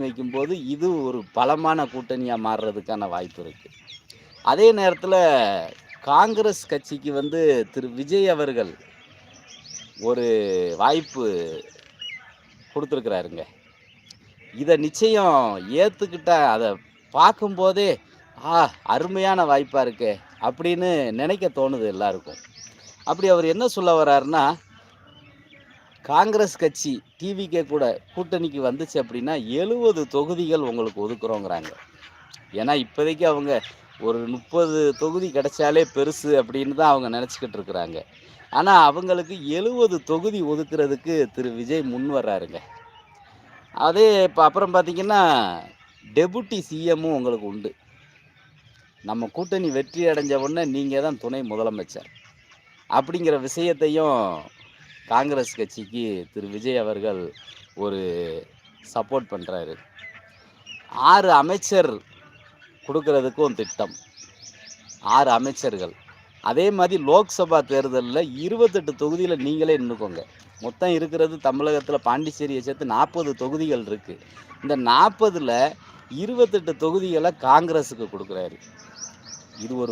வைக்கும்போது இது ஒரு பலமான கூட்டணியா மாறுறதுக்கான வாய்ப்பு இருக்கு. அதே நேரத்துல காங்கிரஸ் கட்சிக்கு திரு விஜய் அவர்கள் ஒரு வாய்ப்பு குடுத்திருக்கிறாருங்க. இத நிச்சயம் ஏத்துக்கிட்டா அத பார்க்கும்போதே, அருமையான வாய்ப்பா இருக்கே! அப்படின்னு நினைக்க தோணுது எல்லாருக்கும். அப்படி அவர் என்ன சொல்ல வர்றாருன்னா, காங்கிரஸ் கட்சி டிவிகே கூட கூட்டணிக்கு வந்துச்சு அப்படின்னா 70 தொகுதிகள் உங்களுக்கு ஒதுக்குறோங்கிறாங்க. ஏன்னா இப்போதைக்கு அவங்க ஒரு 30 தொகுதி கிடைச்சாலே பெருசு அப்படின்னு தான் அவங்க நினச்சிக்கிட்டு இருக்கிறாங்க. ஆனா அவங்களுக்கு 70 தொகுதி ஒதுக்குறதுக்கு திரு விஜய் முன் வர்றாருங்க. அதே இப்ப அப்புறம் பார்த்தீங்கன்னா, டெபுட்டி சிஎம்மும் உங்களுக்கு உண்டு. நம்ம கூட்டணி வெற்றி அடைஞ்ச உடனே நீங்க தான் துணை முதலமைச்சர். அப்படிங்கிற விஷயத்தையும் காங்கிரஸ் கட்சிக்கு திரு விஜய் அவர்கள் ஒரு சப்போர்ட் பண்றாரு. 6 அமைச்சர் குடுக்கறதுக்கும் திட்டம். 6 அமைச்சர்கள். அதே மாதிரி லோக்சபா தேர்தல்ல 28 தொகுதியில நீங்களே நின்னுக்கோங்க. மொத்தம் இருக்கிறது தமிழகத்துல பாண்டிச்சேரியை சேர்த்து 40 தொகுதிகள் இருக்கு. இந்த 40ல 28 தொகுதிகள காங்கிரஸுக்கு குடுக்குறாரு. இது ஒரு